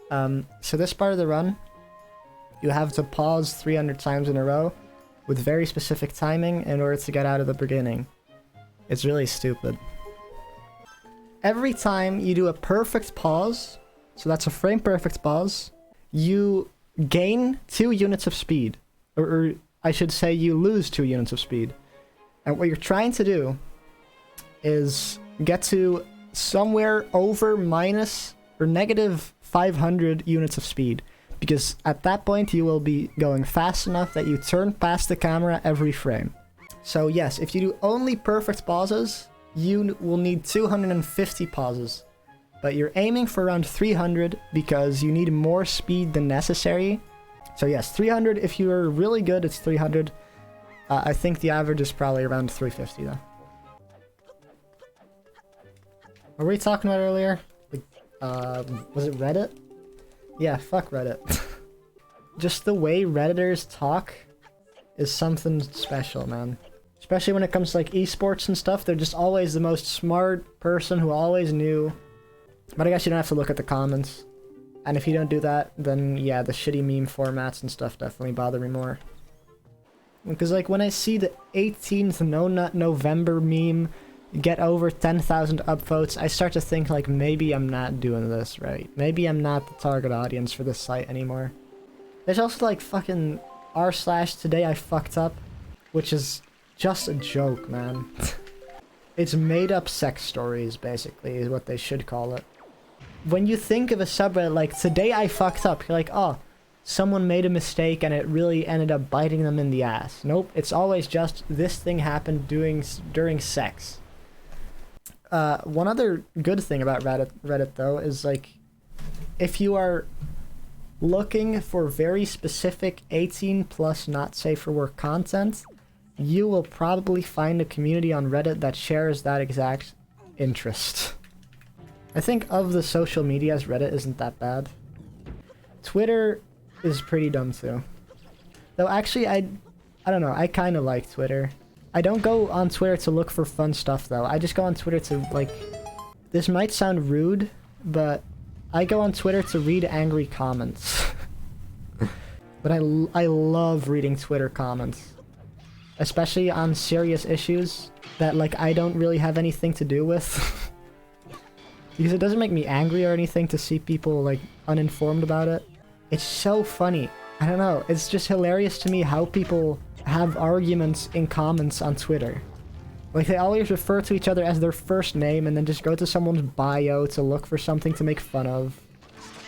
So this part of the run, you have to pause 300 times in a row with very specific timing in order to get out of the beginning. It's really stupid. Every time you do a perfect pause, so that's a frame perfect pause, you gain 2 units of speed. Or I should say you lose 2 units of speed. And what you're trying to do is get to somewhere over minus or negative 500 units of speed. Because at that point you will be going fast enough that you turn past the camera every frame. So yes, if you do only perfect pauses, you will need 250 pauses. But you're aiming for around 300 because you need more speed than necessary. So yes, 300, if you're really good, it's 300. I think the average is probably around 350 though. What were we talking about earlier? Was it Reddit? Yeah, fuck Reddit. Just the way Redditors talk is something special, man. Especially when it comes to like esports and stuff, they're just always the most smart person who always knew. But I guess you don't have to look at the comments. And if you don't do that, then yeah, the shitty meme formats and stuff definitely bother me more. Because like when I see the 18th No Nut November meme get over 10,000 upvotes, I start to think like maybe I'm not doing this right. Maybe I'm not the target audience for this site anymore. There's also like fucking r/today I fucked up, which is just a joke, man. It's made up sex stories, basically, is what they should call it. When you think of a subreddit like today I fucked up, you're like, oh, someone made a mistake and it really ended up biting them in the ass. Nope, it's always just this thing happened during sex. One other good thing about Reddit though is like, if you are looking for very specific 18+ not safe for work content, you will probably find a community on Reddit that shares that exact interest. I think of the social medias, Reddit isn't that bad. Twitter is pretty dumb too. Though actually I don't know, I kind of like Twitter. I don't go on Twitter to look for fun stuff though. I just go on Twitter to like... This might sound rude, but I go on Twitter to read angry comments. But I love reading Twitter comments. Especially on serious issues that like I don't really have anything to do with. Because it doesn't make me angry or anything to see people like uninformed about it. It's so funny. I don't know, it's just hilarious to me how people have arguments in comments on Twitter. Like they always refer to each other as their first name and then just go to someone's bio to look for something to make fun of.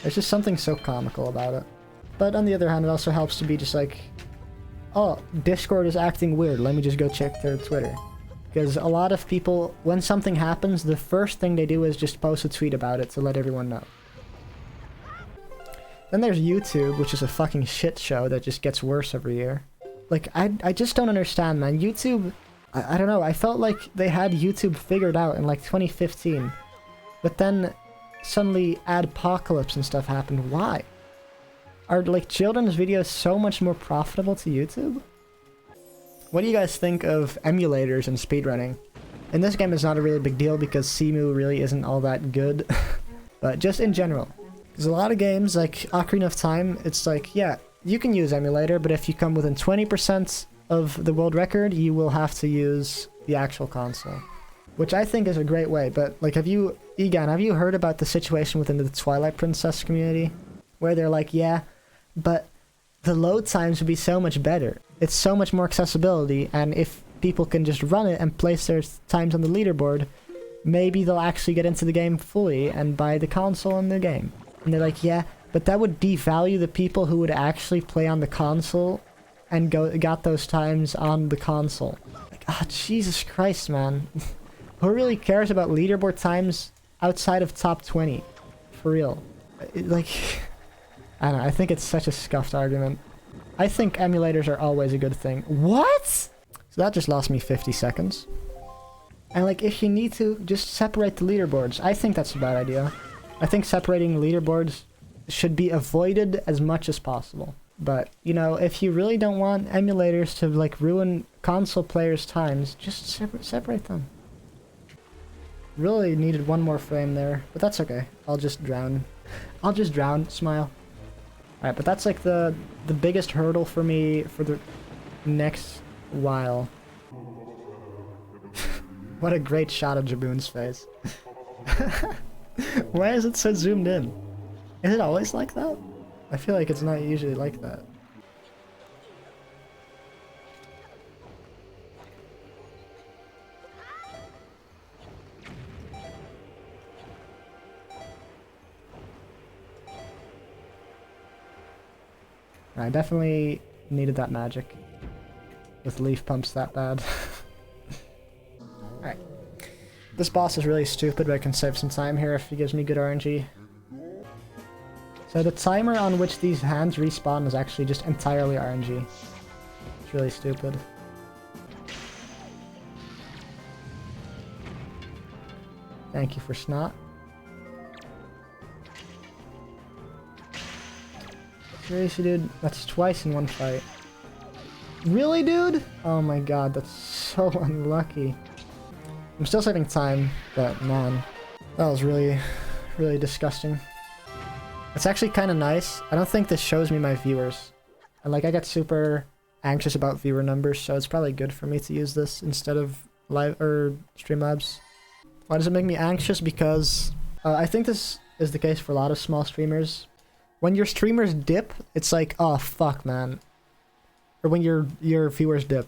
There's just something so comical about it. But on the other hand, it also helps to be just like, oh, Discord is acting weird, let me just go check their Twitter. Because a lot of people, when something happens, the first thing they do is just post a tweet about it to let everyone know. Then there's YouTube, which is a fucking shit show that just gets worse every year. Like, I just don't understand, man. YouTube, I don't know, I felt like they had YouTube figured out in like 2015. But then suddenly adpocalypse and stuff happened. Why? Are like children's videos so much more profitable to YouTube? What do you guys think of emulators and speedrunning? In this game it's not a really big deal because Simu really isn't all that good. But just in general. There's a lot of games like Ocarina of Time, it's like, yeah, you can use emulator, but if you come within 20% of the world record, you will have to use the actual console. Which I think is a great way, but like Egan, have you heard about the situation within the Twilight Princess community? Where they're like, yeah, but the load times would be so much better. It's so much more accessibility, and if people can just run it and place their times on the leaderboard, maybe they'll actually get into the game fully and buy the console and the game. And they're like, yeah, but that would devalue the people who would actually play on the console and got those times on the console. Like, ah, Jesus Christ, man. Who really cares about leaderboard times outside of top 20? For real. Like, I don't know, I think it's such a scuffed argument. I think emulators are always a good thing. What? So that just lost me 50 seconds. And like, if you need to, just separate the leaderboards. I think that's a bad idea. I think separating leaderboards should be avoided as much as possible. But, you know, if you really don't want emulators to like ruin console players' times, just separate them. Really needed one more frame there, but that's okay. I'll just drown. I'll just drown, smile. Alright, but that's like the biggest hurdle for me for the next while. What a great shot of Jaboon's face. Why is it so zoomed in? Is it always like that? I feel like it's not usually like that. I definitely needed that magic. With leaf pumps that bad. Alright. This boss is really stupid, but I can save some time here if he gives me good RNG. So the timer on which these hands respawn is actually just entirely RNG. It's really stupid. Thank you for snot. Seriously, dude? That's twice in one fight. Really, dude? Oh my god, that's so unlucky. I'm still saving time, but man, that was really, really disgusting. It's actually kind of nice. I don't think this shows me my viewers. And like, I get super anxious about viewer numbers, so it's probably good for me to use this instead of live or Streamlabs. Why does it make me anxious? Because I think this is the case for a lot of small streamers. When your streamers dip, it's like, oh fuck, man. Or when your viewers dip.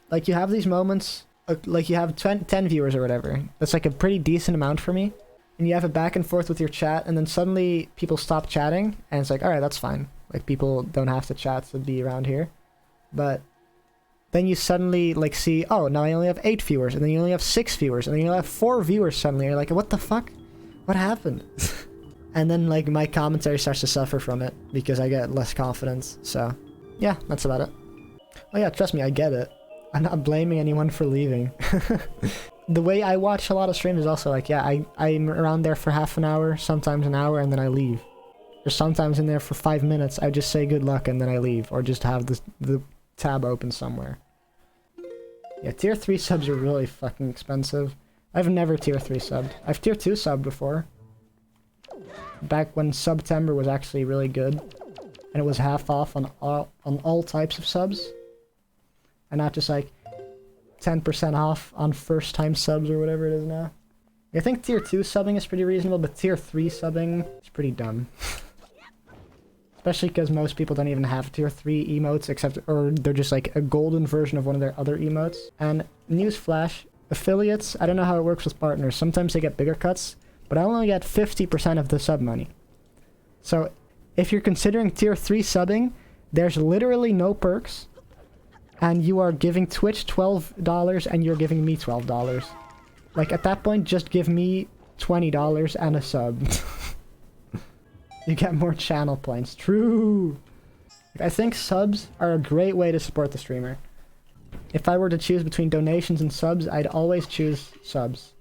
Like, you have these moments, like you have 10 viewers or whatever. That's like a pretty decent amount for me. And you have a back and forth with your chat, and then suddenly people stop chatting, and it's like, alright, that's fine. Like, people don't have to chat to be around here. But then you suddenly, like, see, oh, now I only have 8 viewers, and then you only have 6 viewers, and then you only have 4 viewers suddenly. You're like, what the fuck? What happened? And then, like, my commentary starts to suffer from it, because I get less confidence, so yeah, that's about it. Oh yeah, trust me, I get it. I'm not blaming anyone for leaving. The way I watch a lot of streams is also like, yeah, I'm around there for half an hour, sometimes an hour, and then I leave. Or sometimes in there for 5 minutes, I just say good luck and then I leave. Or just have the tab open somewhere. Yeah, tier 3 subs are really fucking expensive. I've never tier 3 subbed. I've tier 2 subbed before. Back when September was actually really good. And it was half off on all types of subs. And not just like 10% off on first time subs or whatever it is now. I think tier 2 subbing is pretty reasonable, but tier 3 subbing is pretty dumb. Especially because most people don't even have tier 3 emotes, except, or they're just like a golden version of one of their other emotes. And newsflash, affiliates, I don't know how it works with partners. Sometimes they get bigger cuts, but I only get 50% of the sub money. So if you're considering tier 3 subbing, there's literally no perks. And you are giving Twitch $12 and you're giving me $12. Like, at that point, just give me $20 and a sub. You get more channel points. True! I think subs are a great way to support the streamer. If I were to choose between donations and subs, I'd always choose subs.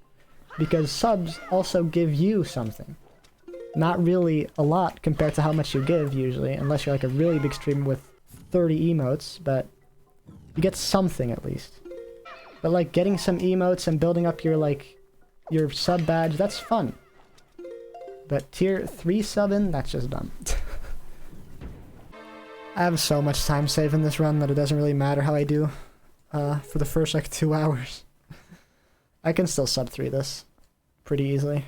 Because subs also give you something. Not really a lot compared to how much you give, usually, unless you're like a really big streamer with 30 emotes, but you get something at least. But like getting some emotes and building up your like your sub badge, that's fun. But tier 3 subbing, that's just dumb. I have so much time saved in this run that it doesn't really matter how I do for the first like 2 hours. I can still sub 3 this pretty easily.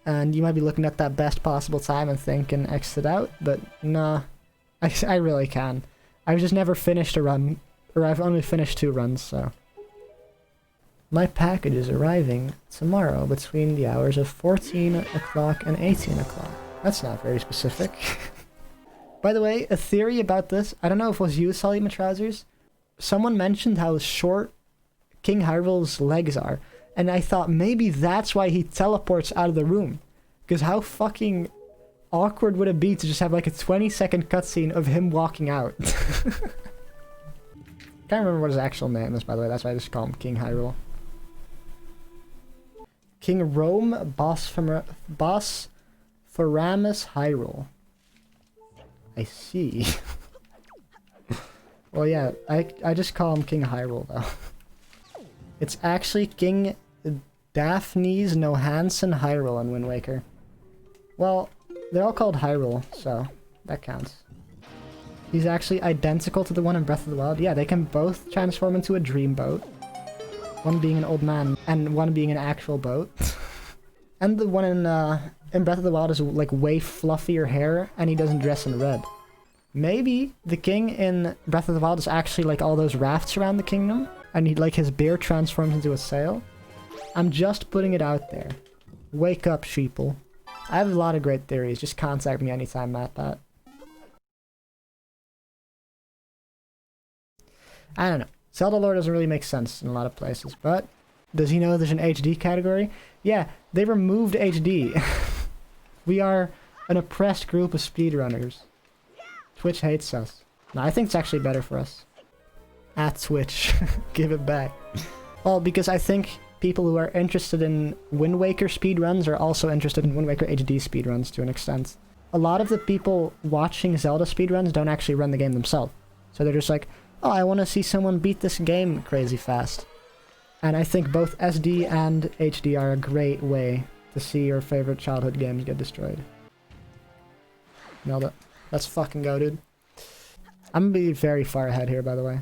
And you might be looking at that best possible time and thinking exit out, but nah, I really can. I've just never finished a run, or I've only finished 2 runs, so. My package is arriving tomorrow between the hours of 14 o'clock and 18 o'clock. That's not very specific. By the way, a theory about this, I don't know if it was you, Sully Trousers. Someone mentioned how short King Hyrule's legs are, and I thought maybe that's why he teleports out of the room. Because how fucking awkward would it be to just have like a 20-second cutscene of him walking out? Can't remember what his actual name is, by the way. That's why I just call him King Hyrule. King Rome Bosphorus Hyrule. I see. Well, yeah, I just call him King Hyrule, though. It's actually King Daphne's Nohansen Hyrule in Windwaker. Well, they're all called Hyrule, so that counts. He's actually identical to the one in Breath of the Wild. Yeah, they can both transform into a dream boat. One being an old man, and one being an actual boat. And the one in Breath of the Wild is like way fluffier hair, and he doesn't dress in red. Maybe the king in Breath of the Wild is actually like all those rafts around the kingdom, and he, like, his beard transforms into a sail. I'm just putting it out there. Wake up, sheeple. I have a lot of great theories. Just contact me anytime, MattPat. I don't know. Zelda lore doesn't really make sense in a lot of places, but does he know there's an HD category? Yeah, they removed HD. We are an oppressed group of speedrunners. Twitch hates us. No, I think it's actually better for us. At Twitch. Give it back. Well, because I think people who are interested in Windwaker speedruns are also interested in Windwaker HD speedruns to an extent. A lot of the people watching Zelda speedruns don't actually run the game themselves. So they're just like, oh, I want to see someone beat this game crazy fast. And I think both SD and HD are a great way to see your favorite childhood games get destroyed. Nailed it. Let's fucking go, dude. I'm gonna be very far ahead here, by the way.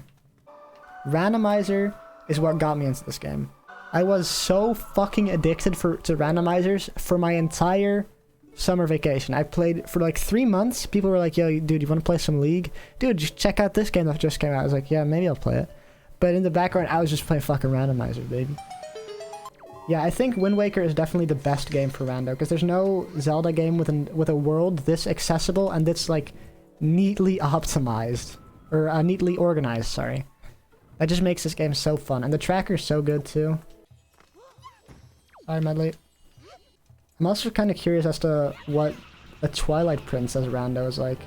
Randomizer is what got me into this game. I was so fucking addicted to randomizers for my entire summer vacation. I played for like 3 months. People were like, yo, dude, you want to play some League? Dude, just check out this game that just came out. I was like, yeah, maybe I'll play it. But in the background, I was just playing fucking randomizers, baby. Yeah, I think Wind Waker is definitely the best game for rando, because there's no Zelda game with a world this accessible and this, like, neatly optimized. Or neatly organized, sorry. That just makes this game so fun. And the tracker's so good, too. Sorry, Medley. I'm also kind of curious as to what a Twilight Princess rando is like.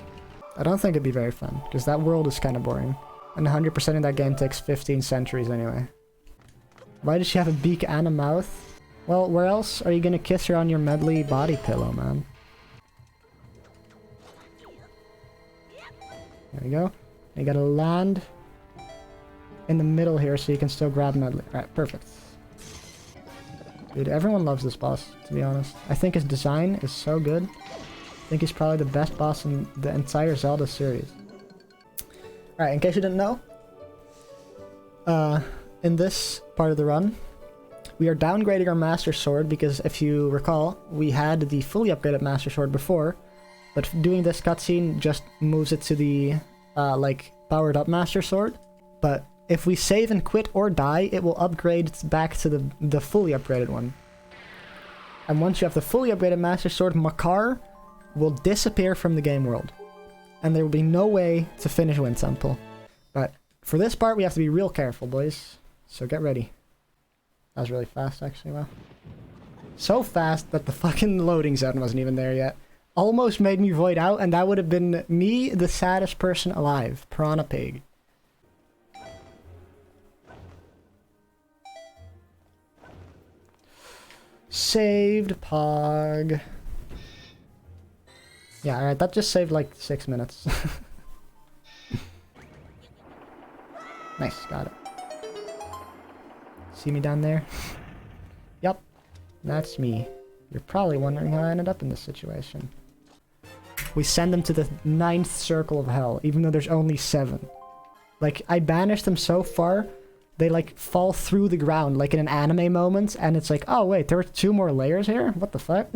I don't think it'd be very fun, because that world is kind of boring. And 100% of that game takes 15 centuries anyway. Why does she have a beak and a mouth? Well, where else are you gonna kiss her on your Medley body pillow, man? There we go. You gotta land in the middle here so you can still grab Medley. Alright, perfect. Dude, everyone loves this boss, to be honest. I think his design is so good. I think he's probably the best boss in the entire Zelda series. Alright, in case you didn't know, in this part of the run, we are downgrading our Master Sword because, if you recall, we had the fully upgraded Master Sword before, but doing this cutscene just moves it to the, like, powered up Master Sword. But if we save and quit or die, it will upgrade back to the fully upgraded one. And once you have the fully upgraded Master Sword, Makar will disappear from the game world. And there will be no way to finish Wind Temple. But for this part, we have to be real careful, boys. So get ready. That was really fast, actually, wow. So fast that the fucking loading zone wasn't even there yet. Almost made me void out, and that would have been me, the saddest person alive. PiranhaPig. Saved Pog. Yeah, alright, that just saved like 6 minutes. Nice, got it. See me down there? Yup, that's me. You're probably wondering how I ended up in this situation. We send them to the 9th circle of hell, even though there's only 7. Like, I banished them so far, they like fall through the ground, like in an anime moment, and it's like, oh wait, there were 2 more layers here? What the fuck?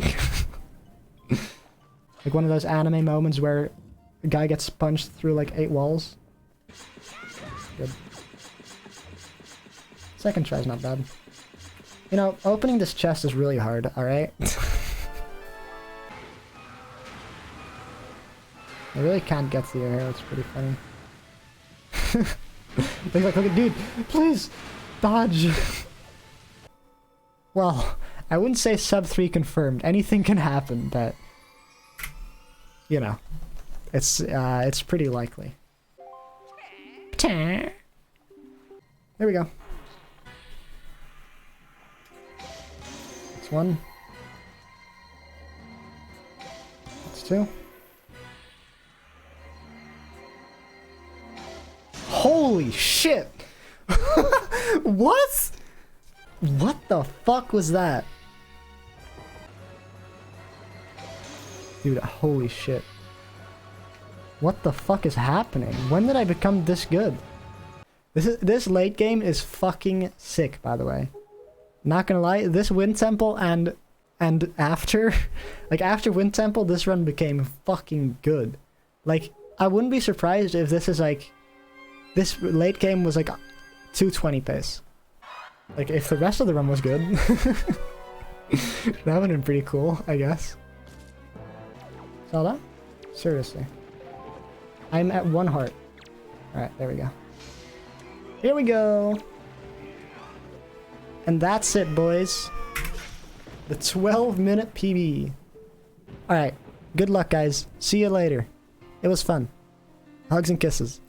Like one of those anime moments where a guy gets punched through like 8 walls. Good. Second try's not bad. You know, opening this chest is really hard, alright? I really can't get to your hair, it's pretty funny. Look at, dude, please! Dodge! Well, I wouldn't say sub 3 confirmed. Anything can happen, but... you know, it's pretty likely. There we go. That's 1. That's 2. Holy shit! What? What the fuck was that? Dude, holy shit. What the fuck is happening? When did I become this good? This late game is fucking sick, by the way. Not gonna lie, this Wind Temple and after, like after Wind Temple, this run became fucking good. Like, I wouldn't be surprised if this is like, this late game was like 220 pace. Like, if the rest of the run was good. That would've been pretty cool, I guess. Zelda? Seriously. I'm at 1 heart. Alright, there we go. Here we go! And that's it, boys. The 12-minute PB. Alright, good luck, guys. See you later. It was fun. Hugs and kisses.